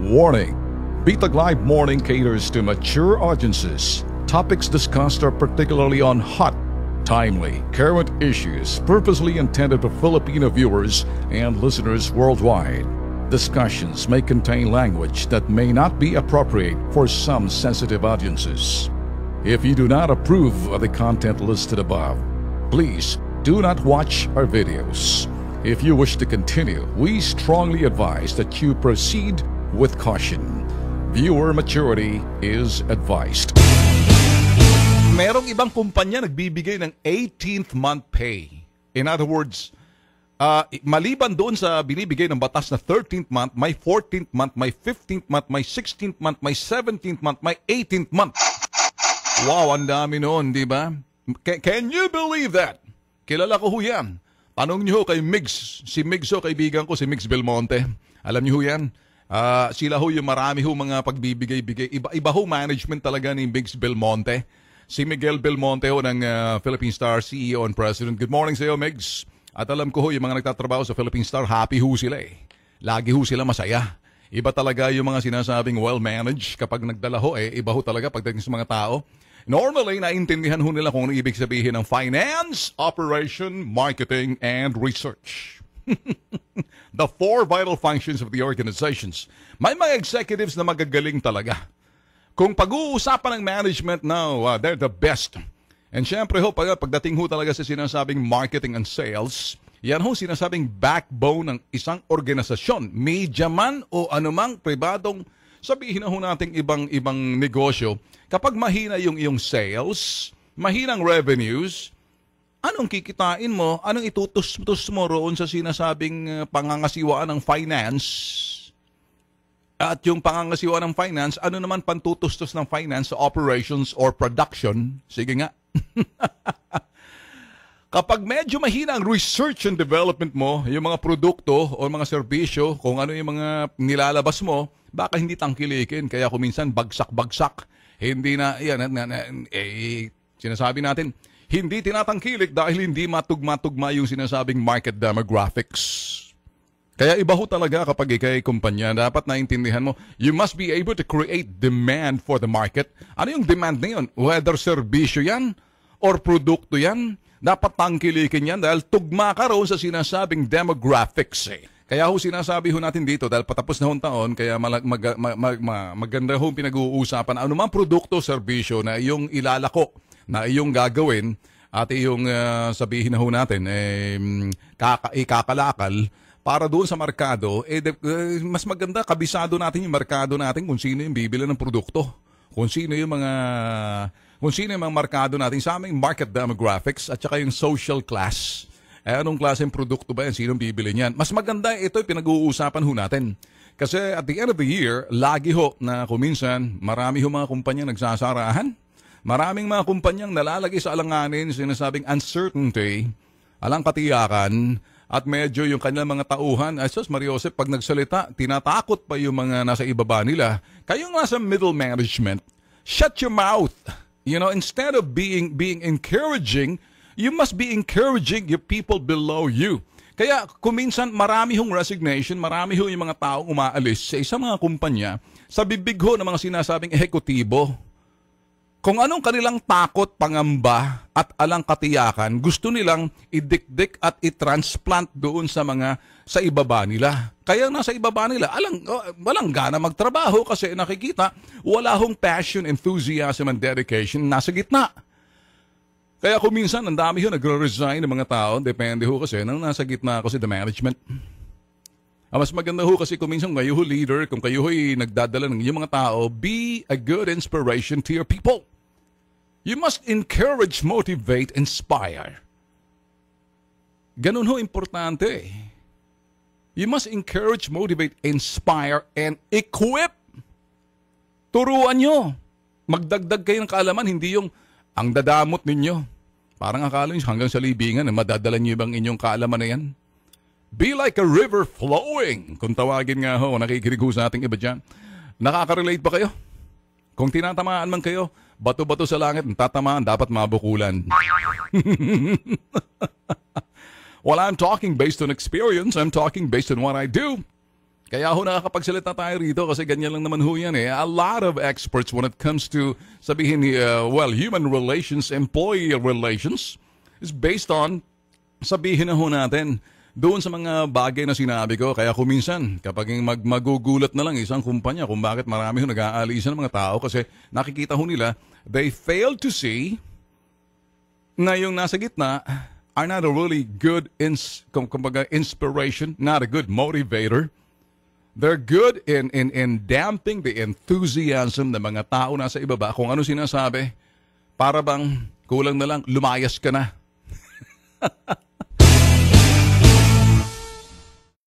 Warning! Bitag Live Morning caters to mature audiences. Topics discussed are particularly on hot, timely, current issues purposely intended for Filipino viewers and listeners worldwide. Discussions may contain language that may not be appropriate for some sensitive audiences. If you do not approve of the content listed above, please do not watch our videos. If you wish to continue, we strongly advise that you proceed with caution. Viewer maturity is advised. Merong ibang kumpanya nagbibigay ng 18th month pay. In other words, maliban doon sa binibigay ng batas na 13th month, may 14th month, may 15th month, may 16th month, may 17th month, may 18th month. Wow, ang dami noon, di ba? Can you believe that? Kilala ko ho yan. Tanong niyo ho kay Migs. Si Migs ho, kaibigan ko, si Migs Belmonte. Alam niyo ho yan? Sila ho yung marami ho mga pagbibigay-bigay. Iba ho management talaga ni Migs Belmonte. Si Miguel Belmonte ho ng Philippine Star, CEO and President. Good morning sa iyo, Migs. At alam ko ho, yung mga nagtatrabaho sa Philippine Star, happy ho sila eh. Lagi ho sila masaya. Iba talaga yung mga sinasabing well-managed kapag nagdala ho eh. Iba ho talaga pagdating sa mga tao. Normally, naintindihan ho nila kung ano ibig sabihin ng finance, operation, marketing, and research. The four vital functions of the organizations. May mga executives na magagaling talaga. Kung pag-uusapan ng management now, they're the best. And syempre ho, pagdating ho talaga sa sinasabing marketing and sales, yan ho sinasabing backbone ng isang organisasyon. Media man o anumang pribadong, sabihin na ho nating ibang negosyo. Kapag mahina yung iyong sales, mahinang revenues, anong kikitain mo? Anong itutus mo roon sa sinasabing pangangasiwaan ng finance? At yung pangangasiwa ng finance, ano naman pantutustos ng finance sa operations or production? Sige nga. Kapag medyo mahina ang research and development mo, yung mga produkto o mga serbisyo, kung ano yung mga nilalabas mo, baka hindi tangkilikin. Kaya kuminsan bagsak-bagsak. Hindi na, sinasabi natin, hindi tinatangkilik dahil hindi matugma-tugma yung sinasabing market demographics. Kaya iba ho talaga kapag ikay kumpanya, dapat naintindihan mo, you must be able to create demand for the market. Ano yung demand na yun? Whether serbisyo yan or produkto yan, dapat tangkilikin yan dahil tugma ka roon sa sinasabing demographics eh. Kaya ho sinasabi ho natin dito dahil patapos na hong taon, kaya maganda ho pinag-uusapan anumang produkto, serbisyo na iyong ilalako, na iyong gagawin at iyong sabihin na ho natin, ikakalakal, para doon sa merkado, mas maganda, kabisado natin yung merkado natin kung sino yung bibili ng produkto. Kung sino yung mga merkado natin sa aming market demographics at saka yung social class. Anong klaseng produkto ba yan? Sinong bibili niyan? Mas maganda ito yung pinag-uusapan ho natin. Kasi at the end of the year, lagi ho na kuminsan, marami ho mga kumpanya nagsasarahan. Maraming mga kumpanyang nalalagay sa alanganin, sinasabing uncertainty, alang katiyakan, at medyo yung kanilang mga tauhan, ay sus, Maria Jose, pag nagsalita, tinatakot pa yung mga nasa ibaba nila. Kayong nasa middle management, shut your mouth. You know, instead of being encouraging, you must be encouraging your people below you. Kaya kuminsan marami hong resignation, marami ho yung mga taong umaalis sa isang mga kumpanya sa bibig ho ng mga sinasabing ehekutibo. Kung anong kanilang takot, pangamba at alang katiyakan, gusto nilang idikdik at itransplant doon sa ibaba nila. Kaya nasa ibaba nila, walang gana magtrabaho kasi nakikita, wala hong passion, enthusiasm, and dedication nasa gitna. Kaya kuminsan, ang dami ho nagre-resign ng mga tao, depende ho kasi nang nasa gitna kasi the management. Mas maganda ho kasi kuminsan kayo ho leader, kung kayo ho'y nagdadala ng inyong mga tao, be a good inspiration to your people. You must encourage, motivate, inspire. Ganun ho importante. You must encourage, motivate, inspire, and equip. Turuan nyo. Magdagdag kayo ng kaalaman, hindi yung ang dadamot ninyo. Parang akala nyo hanggang sa libingan, madadala nyo bang inyong kaalaman na yan? Be like a river flowing. Kung tawagin nga ho, nakikinig ho sa ating iba dyan. Nakaka-relate ba kayo? Kung tinatamaan man kayo, bato-bato sa langit, tatamaan, dapat mabukulan. Well, I'm talking based on experience. I'm talking based on what I do. Kaya ho nakakapagsalita tayo rito kasi ganyan lang naman ho yan eh. A lot of experts when it comes to sabihin ni, human relations, employee relations is based on sabihin na ho natin doon sa mga bagay na sinabi ko. Kaya kuminsan, kapag magugulat na lang isang kumpanya kung bakit marami ho nag-aalisan ng mga tao kasi nakikita ho nila, they fail to see na yung nasa gitna are not a really good inspiration, not a good motivator. They're good in damping the enthusiasm ng mga tao nasa ibaba. Kung ano sinasabi, para bang kulang na lang, lumayas ka na.